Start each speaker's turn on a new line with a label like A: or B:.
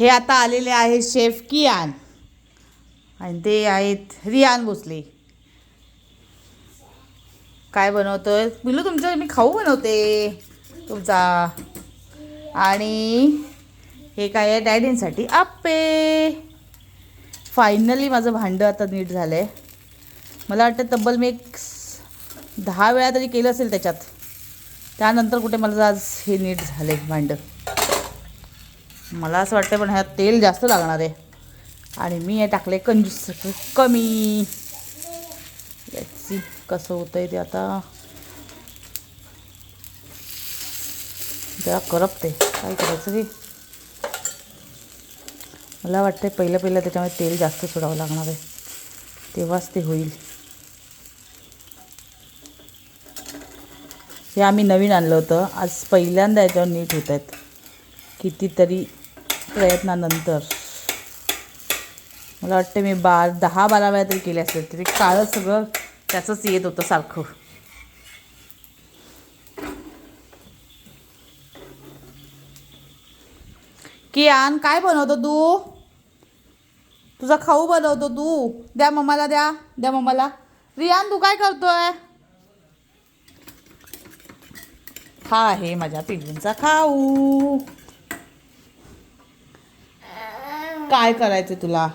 A: हे आता आलेले आहे शेफ कियान आणि ते आहेत रियान भोसले. काय बनवतोय बिलू? तुमचं मी खाऊ बनवते तुमचा. आणि हे काय आहे डॅडींसाठी आप्पे. फायनली माझं भांडं आता नीट झालं आहे. मला वाटतं तब्बल मी एक 10 वेळा तरी केलं असेल त्याच्यात. त्यानंतर कुठे मला आज हे नीट झालं आहे भांडं. मला असं वाटतं पण ह्यात तेल जास्त लागणार आहे आणि मी हे टाकले कंजूस कमी. लेट्स सी कसं होतं आहे ते आता. जरा करपते, काय करायचं हे. मला वाटतं पहिलं त्याच्यामध्ये तेल जास्त सोडावं लागणार आहे, तेव्हाच ते होईल. हे आम्ही नवीन आणलं होतं, आज पहिल्यांदा याच्यावर नीट होत आहेत कितीतरी प्रयत्नानंतर. मला वाटतं मी 10-12 वेळा तरी केले असेल तरी काळं सगळं त्याचंच येत होतं सारखं. कियान काय बनवतो तू? तुझा खाऊ बनवतो तू? द्या मम्माला, द्या मम्माला. रियान तू काय करतोय? हा आहे माझ्या पिल्लूंचा खाऊ. काय करायचं तुला?